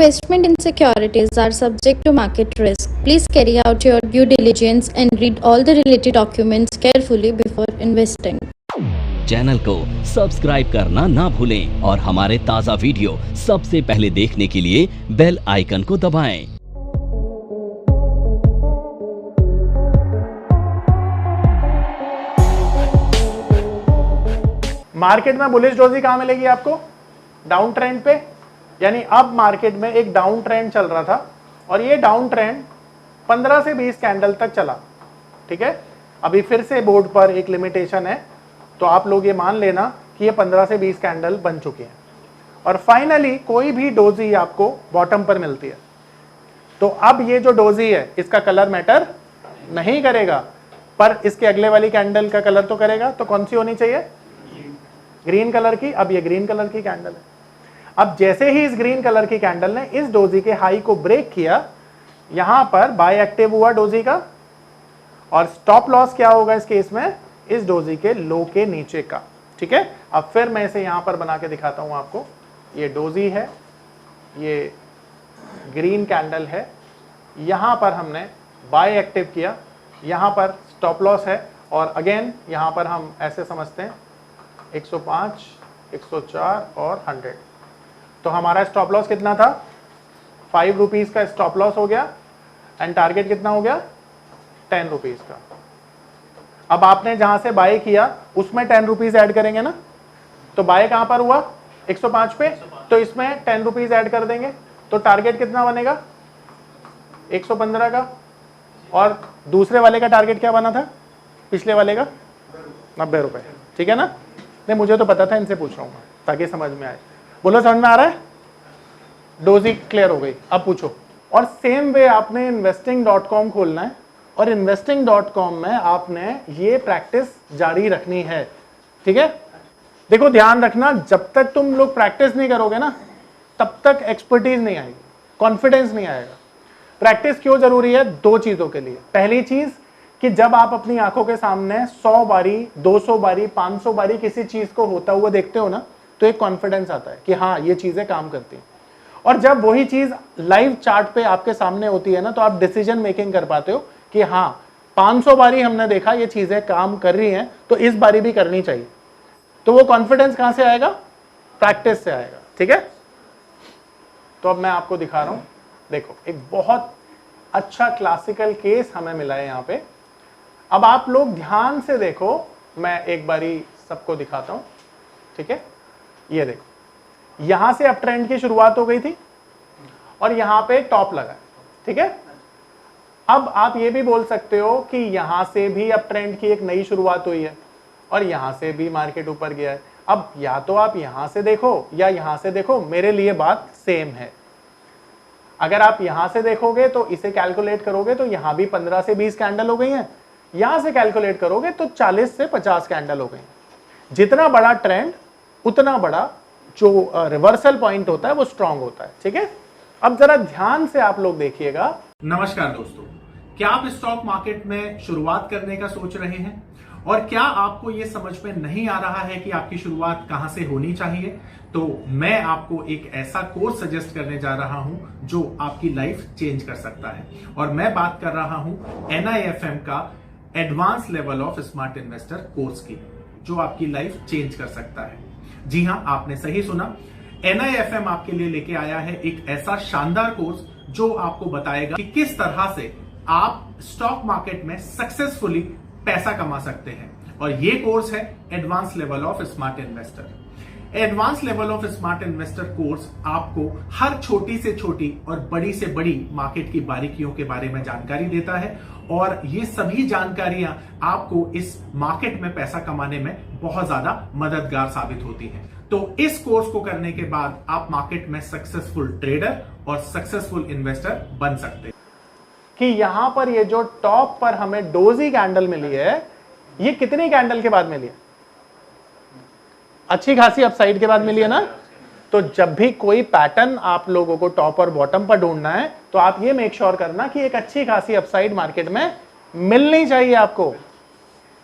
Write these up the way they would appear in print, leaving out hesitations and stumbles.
Investment in securities are subject to market risk. Please carry out your due diligence and read all the related documents carefully before investing. Channel को subscribe करना ना भूलें और हमारे ताज़ा video सबसे पहले देखने के लिए बेल आइकन को दबाएं। मार्केट में बुलिश डोजी कहां मिलेगी आपको? डाउन ट्रेंड पे। यानी अब मार्केट में एक डाउन ट्रेंड चल रहा था और ये डाउन ट्रेंड 15 से 20 कैंडल तक चला। ठीक है, अभी फिर से बोर्ड पर एक लिमिटेशन है, तो आप लोग ये मान लेना कि ये 15 से 20 कैंडल बन चुके हैं और फाइनली कोई भी डोजी आपको बॉटम पर मिलती है। तो अब ये जो डोजी है इसका कलर मैटर नहीं करेगा, पर इसके अगले वाली कैंडल का कलर तो करेगा। तो कौन सी होनी चाहिए? ग्रीन कलर की। अब ये ग्रीन कलर की कैंडल है। अब जैसे ही इस ग्रीन कलर की कैंडल ने इस डोजी के हाई को ब्रेक किया, यहां पर बाय एक्टिव हुआ डोजी का, और स्टॉप लॉस क्या होगा इस केस में? इस डोजी के लो के नीचे का। ठीक है, अब फिर मैं इसे यहां पर बना के दिखाता हूं आपको। ये डोजी है, ये ग्रीन कैंडल है, यहां पर हमने बाय एक्टिव किया, यहां पर स्टॉप लॉस है, और अगेन यहां पर हम ऐसे समझते हैं 105, 104 और 100। तो हमारा स्टॉप लॉस कितना था? 5 रुपीज का स्टॉप लॉस हो गया एंड टारगेट कितना हो गया? 10 रुपीज का। अब आपने जहां से बाय किया उसमें 10 रुपीज ऐड करेंगे ना, तो बाय कहां पर हुआ? 105 पे, तो इसमें 10 रुपीज ऐड कर देंगे, तो टारगेट कितना बनेगा? 115 का। और दूसरे वाले का टारगेट क्या बना था? पिछले वाले का 90 रुपए। ठीक है ना? नहीं, मुझे तो पता था, इनसे पूछ रहा हूं मैं ताकि समझ में आए। बोलो, समझ में आ रहा है? डोजी क्लियर हो गई। अब पूछो। और सेम वे आपने investing.com खोलना है और investing.com में आपने ये प्रैक्टिस जारी रखनी है। ठीक है, देखो ध्यान रखना, जब तक तुम लोग प्रैक्टिस नहीं करोगे ना तब तक एक्सपर्टीज नहीं आएगी, कॉन्फिडेंस नहीं आएगा। प्रैक्टिस क्यों जरूरी है? 2 चीजों के लिए। पहली चीज कि जब आप अपनी आंखों के सामने 100 बारी, 200 बारी, 500 बारी किसी चीज को होता हुआ देखते हो ना, तो एक कॉन्फिडेंस आता है कि हाँ ये चीजें काम करती हैं। और जब वही चीज लाइव चार्ट पे आपके सामने होती है ना, तो आप डिसीजन मेकिंग कर पाते हो कि हाँ 500 बारी हमने देखा ये चीजें काम कर रही हैं, तो इस बारी भी करनी चाहिए। तो वो कॉन्फिडेंस कहां से आएगा? प्रैक्टिस से आएगा। ठीक है, तो अब मैं आपको दिखा रहा हूं। देखो, एक बहुत अच्छा क्लासिकल केस हमें मिला है यहां पे। अब आप लोग ध्यान से देखो, मैं एक बारी सबको दिखाता हूं। ठीक है, ये देखो, यहां से अप ट्रेंड की शुरुआत हो गई थी और यहां पे टॉप लगा। ठीक है, अब आप ये भी बोल सकते हो कि यहां से भी अप ट्रेंड की एक नई शुरुआत हुई है और यहां से भी मार्केट ऊपर गया है। अब या तो आप यहां से देखो या यहां से देखो, मेरे लिए बात सेम है। अगर आप यहां से देखोगे तो इसे कैलकुलेट करोगे तो यहां भी 15 से 20 कैंडल हो गई हैं, यहां से कैलकुलेट करोगे तो 40 से 50 कैंडल हो गई। जितना बड़ा ट्रेंड उतना बड़ा जो रिवर्सल पॉइंट होता है वो स्ट्रांग होता है। ठीक है, अब जरा ध्यान से आप लोग देखिएगा। नमस्कार दोस्तों, क्या आप स्टॉक मार्केट में शुरुआत करने का सोच रहे हैं और क्या आपको यह समझ में नहीं आ रहा है कि आपकी शुरुआत कहां से होनी चाहिए? तो मैं आपको एक ऐसा कोर्स सजेस्ट करने जा रहा हूं जो आपकी लाइफ चेंज कर सकता है, और मैं बात कर रहा हूं NIFM का advance level of smart investor course की, जो आपकी लाइफ चेंज कर सकता है। जी हां, आपने सही सुना, NIFM आपके लिए लेके आया है एक ऐसा शानदार कोर्स जो आपको बताएगा कि किस तरह से आप स्टॉक मार्केट में सक्सेसफुली पैसा कमा सकते हैं। और ये कोर्स है advance level of smart investor. Advance level of smart investor course आपको हर छोटी से छोटी और बड़ी से बड़ी मार्केट की बारीकियों के बारे में जानकारी देता है, और ये सभी जानकारियां आपको इस मार्केट में पैसा कमाने में बहुत ज्यादा मददगार साबित होती हैं। तो इस कोर्स को करने के बाद आप मार्केट में सक्सेसफुल ट्रेडर और सक्सेसफुल इन्वेस्टर बन सकते हैं। कि यहां पर ये जो टॉप पर हमें डोजी कैंडल मिली है, ये कितनी कैंडल के बाद मिली है? अच्छी खासी अपसाइड के बाद मिली है ना। तो जब भी कोई पैटर्न आप लोगों को टॉप और बॉटम पर ढूंढना है तो आप ये मेक श्योर करना कि एक अच्छी खासी अपसाइड मार्केट में मिलनी चाहिए आपको।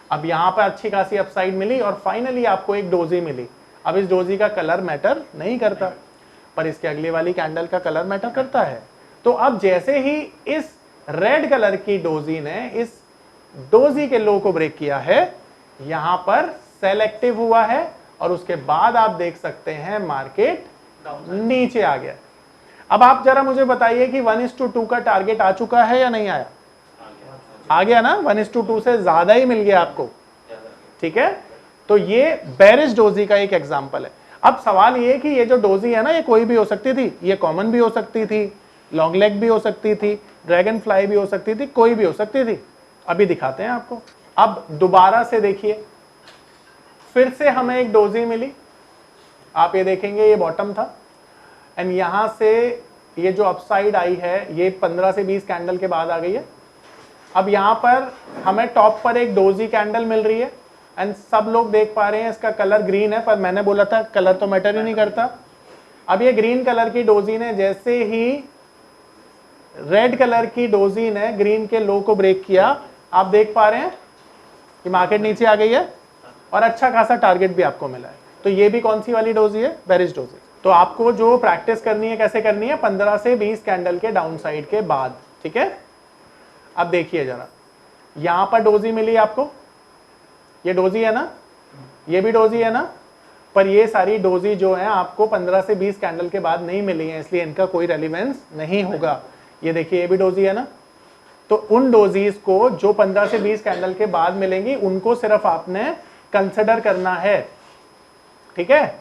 अब यहां पर अच्छी खासी अपसाइड मिली और फाइनली आपको एक डोजी मिली। अब इस डोजी का कलर मैटर नहीं करता, पर इसके अगली वाली कैंडल का कलर मैटर करता है। तो अब जैसे ही इस रेड कलर की डोजी ने इस डोजी के लो को ब्रेक किया है, यहां पर सेल एक्टिव हुआ है और उसके बाद आप देख सकते हैं मार्केट नीचे आ गया। अब आप जरा मुझे बताइए कि 1:2 का टारगेट आ चुका है या नहीं आया? आ गया ना, 1:2 से ज्यादा ही मिल गया आपको, ठीक है। तो ये बेरिश डोजी का एक एग्जांपल है। अब सवाल ये कि ये जो डोजी है ना, ये कोई भी हो सकती थी, ये कॉमन भी हो सकती थी, लॉन्ग लेग भी हो सकती थी, ड्रैगन फ्लाई भी हो सकती थी, कोई भी हो सकती थी। अभी दिखाते हैं आपको। अब दोबारा से देखिए, फिर से हमें एक डोजी मिली। आप ये देखेंगे ये बॉटम था एंड यहां से ये जो अपसाइड आई है ये 15 से 20 कैंडल के बाद आ गई है। अब यहां पर हमें टॉप पर एक डोजी कैंडल मिल रही है एंड सब लोग देख पा रहे हैं इसका कलर ग्रीन है, पर मैंने बोला था कलर तो मैटर ही नहीं करता। अब ये ग्रीन कलर की डोजी ने जैसे ही रेड कलर की डोजी ने ग्रीन के लो को ब्रेक किया, आप देख पा रहे हैं कि मार्केट नीचे आ गई है और अच्छा खासा टारगेट भी आपको मिला है। तो ये भी कौन सी वाली डोजी है? Bearish doji. तो आपको जो प्रैक्टिस करनी है, कैसे करनी है? 15 से 20 कैंडल के डाउन साइड के बाद, ठीक है। अब देखिए जरा, यहां पर डोजी मिली आपको, ये डोजी है ना, ये भी डोजी है ना, पर ये सारी डोजी जो है आपको 15 से 20 कैंडल के बाद नहीं मिली है, इसलिए इनका कोई रेलिवेंस नहीं होगा। ये देखिए ये भी डोजी है ना, तो उन डोजीज को जो 15 से 20 कैंडल के बाद मिलेंगी उनको सिर्फ आपने कंसिडर करना है, ठीक है।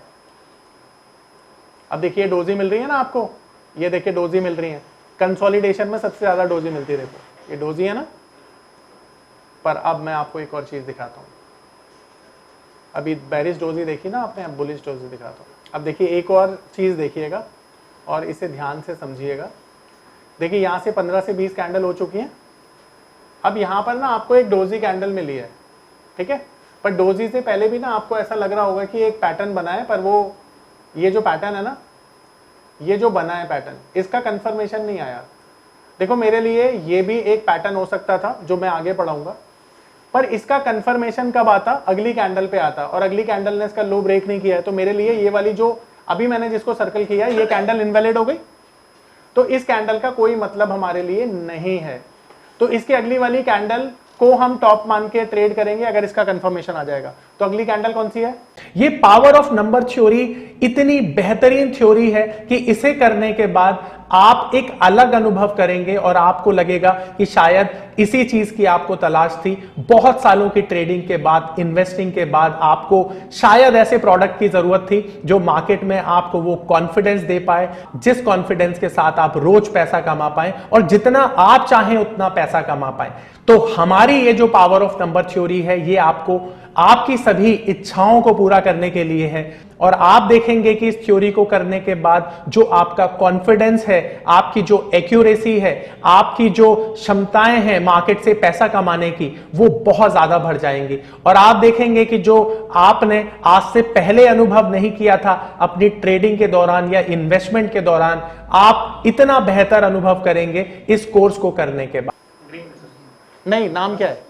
अब देखिए डोजी मिल रही है ना आपको, ये देखिए डोजी मिल रही है। कंसोलिडेशन में सबसे ज्यादा डोजी मिलती है, देखो ये डोजी है ना। पर अब मैं आपको एक और चीज दिखाता हूं। अभी बेरिश डोजी देखी ना आपने, अब बुलिश डोजी दिखाता हूं। अब देखिए एक और चीज देखिएगा और इसे ध्यान से समझिएगा। देखिए यहां से 15 से 20 कैंडल हो चुकी हैं। अब यहां पर ना आपको एक डोजी कैंडल मिली है, ठीक है। पर डोजी से पहले भी ना आपको ऐसा लग रहा होगा कि एक पैटर्न बना है, पर वो ये जो पैटर्न है ना, ये जो बना है पैटर्न, इसका कंफर्मेशन नहीं आया। देखो मेरे लिए ये भी एक पैटर्न हो सकता था जो मैं आगे पढ़ाऊंगा, पर इसका कंफर्मेशन कब आता? अगली कैंडल पे आता, और अगली कैंडल ने इसका लो ब्रेक नहीं किया है। तो मेरे लिए ये वाली जो अभी मैंने जिसको सर्कल किया ये कैंडल इनवैलिड हो गई, तो इस कैंडल का कोई मतलब हमारे लिए नहीं है। तो इसकी अगली वाली कैंडल को हम टॉप मान के ट्रेड करेंगे अगर इसका कंफर्मेशन आ जाएगा। तो अगली कैंडल कौन सी है? ये पावर ऑफ नंबर थ्योरी इतनी बेहतरीन थ्योरी है कि इसे करने के बाद आप एक अलग अनुभव करेंगे और आपको लगेगा कि शायद इसी चीज की आपको तलाश थी। बहुत सालों की ट्रेडिंग के बाद, इन्वेस्टिंग के बाद आपको शायद ऐसे प्रोडक्ट की जरूरत थी जो मार्केट में आपको वो कॉन्फिडेंस दे पाए, जिस कॉन्फिडेंस के साथ आप रोज पैसा कमा पाए और जितना आप चाहें उतना पैसा कमा पाए। तो हमारी ये जो पावर ऑफ नंबर थ्योरी है, ये आपको आपकी सभी इच्छाओं को पूरा करने के लिए है। और आप देखेंगे कि इस थ्योरी को करने के बाद जो आपका कॉन्फिडेंस है, आपकी जो एक्यूरेसी है, आपकी जो क्षमताएं हैं मार्केट से पैसा कमाने की, वो बहुत ज्यादा बढ़ जाएंगी। और आप देखेंगे कि जो आपने आज से पहले अनुभव नहीं किया था अपनी ट्रेडिंग के दौरान या इन्वेस्टमेंट के दौरान, आप इतना बेहतर अनुभव करेंगे इस कोर्स को करने के बाद। नहीं, नाम क्या है?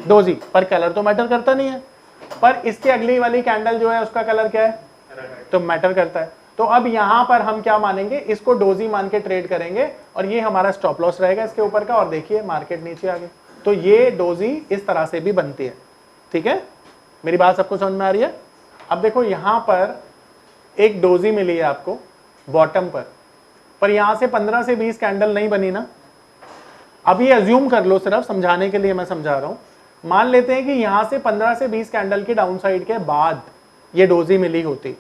डोजी। पर कलर तो मैटर करता नहीं है। पर इसकी अगली वाली कैंडल जो है उसका कलर क्या है? तो मैटर करता है। तो अब यहां पर हम क्या मानेंगे? इसको डोजी मान के ट्रेड करेंगे और ये हमारा स्टॉप लॉस रहेगा इसके ऊपर का। और देखिए मार्केट नीचे आ गई। तो ये डोजी इस तरह से भी बनती है, ठीक है। मेरी बात सबको समझ में आ रही है? अब देखो यहां पर एक डोजी मिली है आपको बॉटम पर यहां से 15 से 20 कैंडल नहीं बनी ना। अब ये अज्यूम कर लो, सिर्फ समझाने के लिए मैं समझा रहा हूं। मान लेते हैं कि यहां से 15 से 20 कैंडल की डाउनसाइड के बाद ये डोजी मिली होती।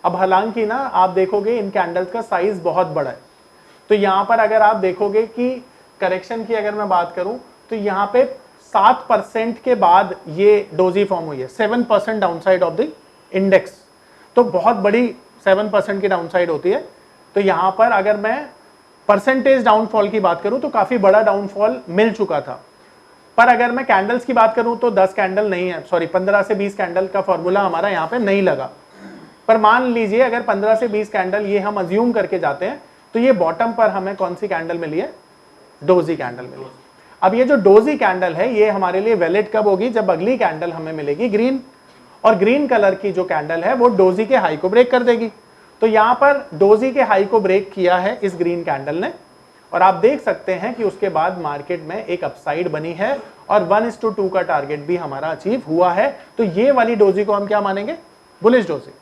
अब हालांकि ना आप देखोगे इन कैंडल्स का साइज बहुत बड़ा है। तो यहां पर अगर आप देखोगे कि करेक्शन की अगर मैं बात करूं तो यहां पे 7% के बाद ये डोजी फॉर्म हुई है। 7% डाउनसाइड ऑफ द इंडेक्स, तो बहुत बड़ी 7% की डाउनसाइड होती है। तो यहां पर अगर मैं परसेंटेज डाउनफॉल की बात करूं तो काफी बड़ा डाउनफॉल मिल चुका था। पर अगर मैं कैंडल्स की बात करूं तो 10 कैंडल नहीं है, सॉरी 15 से 20 कैंडल का फॉर्मूला हमारा यहां पे नहीं लगा। पर मान लीजिए अगर 15 से 20 कैंडल ये हम अज्यूम करके जाते हैं तो ये बॉटम पर हमें कौन सी कैंडल मिली है? डोजी कैंडल मिली। अब ये जो डोजी कैंडल है ये हमारे लिए वैलिड कब होगी? जब अगली कैंडल हमें मिलेगी ग्रीन, और ग्रीन कलर की जो कैंडल है वो डोजी के हाई को ब्रेक कर देगी। तो यहां पर डोजी के हाई को ब्रेक किया है इस ग्रीन कैंडल ने, और आप देख सकते हैं कि उसके बाद मार्केट में एक अपसाइड बनी है और 1:2 का टारगेट भी हमारा अचीव हुआ है। तो ये वाली डोजी को हम क्या मानेंगे? Bullish doji.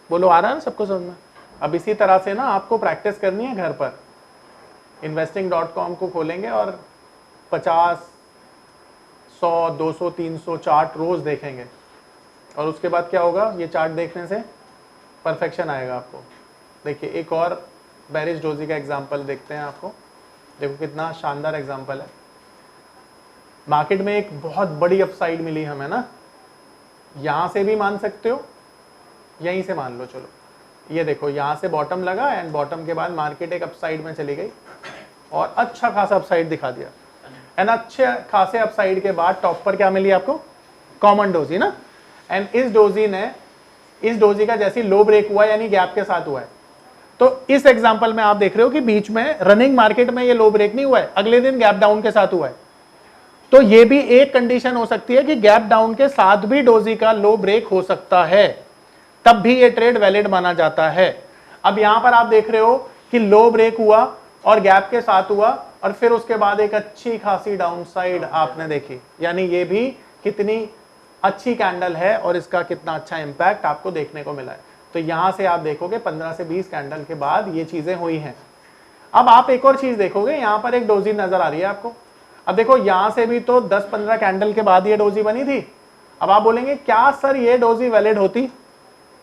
बोलो, आ रहा है ना सबको समझ में? अब इसी तरह से ना आपको प्रैक्टिस करनी है घर पर। investing.com को खोलेंगे और 50, 100, 200, 300 चार्ट रोज देखेंगे, और उसके बाद क्या होगा? ये चार्ट देखने से परफेक्शन आएगा आपको। देखिए एक और बेरिश डोजी का एग्जांपल देखते हैं आपको। देखो कितना शानदार एग्जांपल है। मार्केट में एक बहुत बड़ी अपसाइड मिली हमें ना, यहां से भी मान सकते हो, यहीं से मान लो। चलो ये देखो, यहां से बॉटम लगा एंड बॉटम के बाद मार्केट एक अपसाइड में चली गई और अच्छा खासा अपसाइड दिखा दिया। एंड अच्छे खासे अपसाइड के बाद टॉप पर क्या मिली आपको? कॉमन डोजी ना। एंड इस डोजी का जैसी लो ब्रेक हुआ यानी गैप के साथ हुआ है। तो इस एग्जांपल में आप देख रहे हो कि बीच में रनिंग मार्केट में ये लो ब्रेक नहीं हुआ है, अगले दिन गैप डाउन के साथ हुआ है। तो ये भी एक कंडीशन हो सकती है कि गैप डाउन के साथ भी डोजी का लो ब्रेक हो सकता है, तब भी ये ट्रेड वैलिड माना जाता है। अब यहां पर आप देख रहे हो कि लो ब्रेक हुआ और गैप के साथ हुआ और फिर उसके बाद एक अच्छी खासी डाउनसाइड आपने देखी, यानी ये भी कितनी अच्छी कैंडल है और इसका कितना अच्छा इंपैक्ट आपको देखने को मिला है। तो यहां से आप देखोगे 15 से 20 कैंडल के बाद ये चीजें हुई हैं। अब आप एक और चीज देखोगे, यहां पर एक डोजी नजर आ रही है आपको। अब देखो यहां से भी तो 10-15 कैंडल के बाद ये डोजी बनी थी। अब आप बोलेंगे क्या सर ये डोजी वैलिड होती?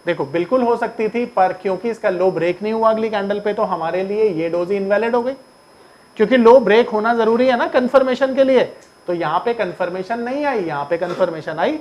देखो बिल्कुल हो सकती थी, पर क्योंकि इसका लो ब्रेक नहीं हुआ अगली कैंडल पे, तो हमारे लिए ये डोजी इनवैलिड हो गई, क्योंकि लो ब्रेक होना जरूरी है ना कंफर्मेशन के लिए। तो यहां पे कंफर्मेशन नहीं आई, यहां पे कंफर्मेशन आई।